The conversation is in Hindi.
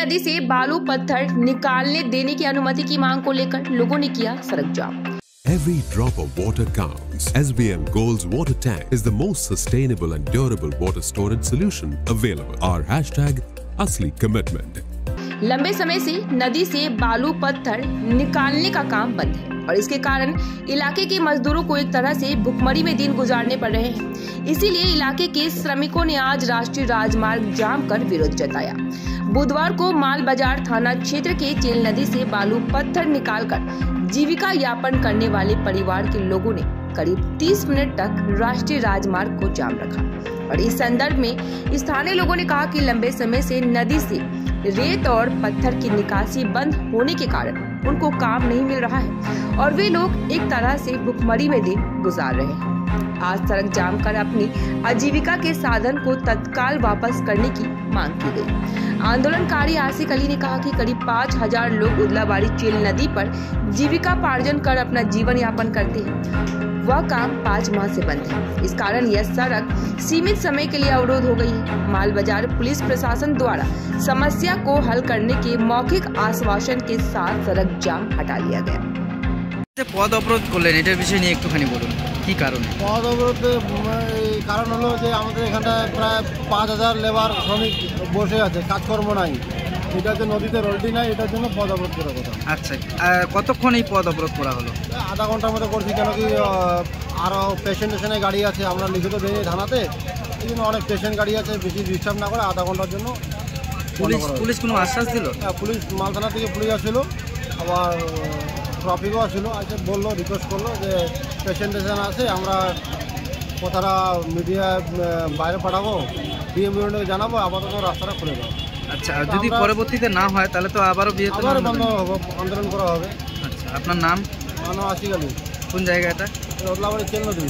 नदी से बालू पत्थर निकालने देने की अनुमति की मांग को लेकर लोगों ने किया सड़क जाम। Every drop of water counts. SBM Gold's water tank is the most sustainable and durable water storage solution available. Our hashtag असली commitment. लंबे समय से नदी से बालू पत्थर निकालने का काम बंद है और इसके कारण इलाके के मजदूरों को एक तरह से भुखमरी में दिन गुजारने पड़ रहे हैं। इसीलिए इलाके के श्रमिकों ने आज राष्ट्रीय राजमार्ग जाम कर विरोध जताया। बुधवार को माल बाजार थाना क्षेत्र के चेल नदी से बालू पत्थर निकालकर जीविका यापन करने वाले परिवार के लोगों ने करीब 30 मिनट तक राष्ट्रीय राजमार्ग को जाम रखा और इस संदर्भ में स्थानीय लोगों ने कहा कि लंबे समय से नदी से रेत और पत्थर की निकासी बंद होने के कारण उनको काम नहीं मिल रहा है और वे लोग एक तरह से भुखमरी में दिन गुजार रहे हैं। आज सड़क जाम कर अपनी आजीविका के साधन को तत्काल वापस करने की मांग की गई। आंदोलनकारी आसिक अली ने कहा कि करीब 5000 लोग उदलाबाड़ी चेल नदी पर जीविकापार्जन कर अपना जीवन यापन करते हैं। वह काम 5 माह से बंद है। इस कारण यह सड़क सीमित समय के लिए अवरोध हो गई है। माल बाजार पुलिस प्रशासन द्वारा समस्या को हल करने के मौखिक आश्वासन के साथ सड़क जाम हटा लिया गया। পদ অবরোধ করলেন, এটার বিষয় নিয়ে একটুখানি বলুন, কি কারণে? পদ অবরোধের কারণ হলো যে আমাদের এখানটায় প্রায় 5000 লেবার শ্রমিক বসে আছে, কাজকর্ম নাই। এটাতে নদীতে রোডই নাই, এটার জন্য পদ অবরোধ করার কথা। আচ্ছা, কতক্ষণ এই পদ অবরোধ করা হলো? আধা ঘন্টার মতো করছি, কেন কি আরও পেশেন্টেশনের গাড়ি আছে, আমরা লিখিত দেয়নি থানাতে, এই জন্য অনেক পেশেন্ট গাড়ি আছে, বেশি ডিস্টার্ব না করে আধা ঘন্টার জন্য। পুলিশ কোনো আশ্বাস দিল? হ্যাঁ, পুলিশ মালথানা থেকে পুলিশ আসছিল, আবার ট্রাফিকও আসছিল, আছে বললো, রিকোয়েস্ট করলো যে পেশেন্টেশন আছে, আমরা কথাটা মিডিয়া বাইরে পাঠাবো, ডিএম ইউনিটকে জানাবো, আপাতত রাস্তাটা খুলে দেবো। আচ্ছা, যদি পরবর্তীতে না হয় তাহলে তো আবারও আন্দোলন করা হবে। আচ্ছা, আপনার নাম? আমার নাম আশিক আলী। কোন জায়গা এটা? উদলাবাড়ি চেল নদী।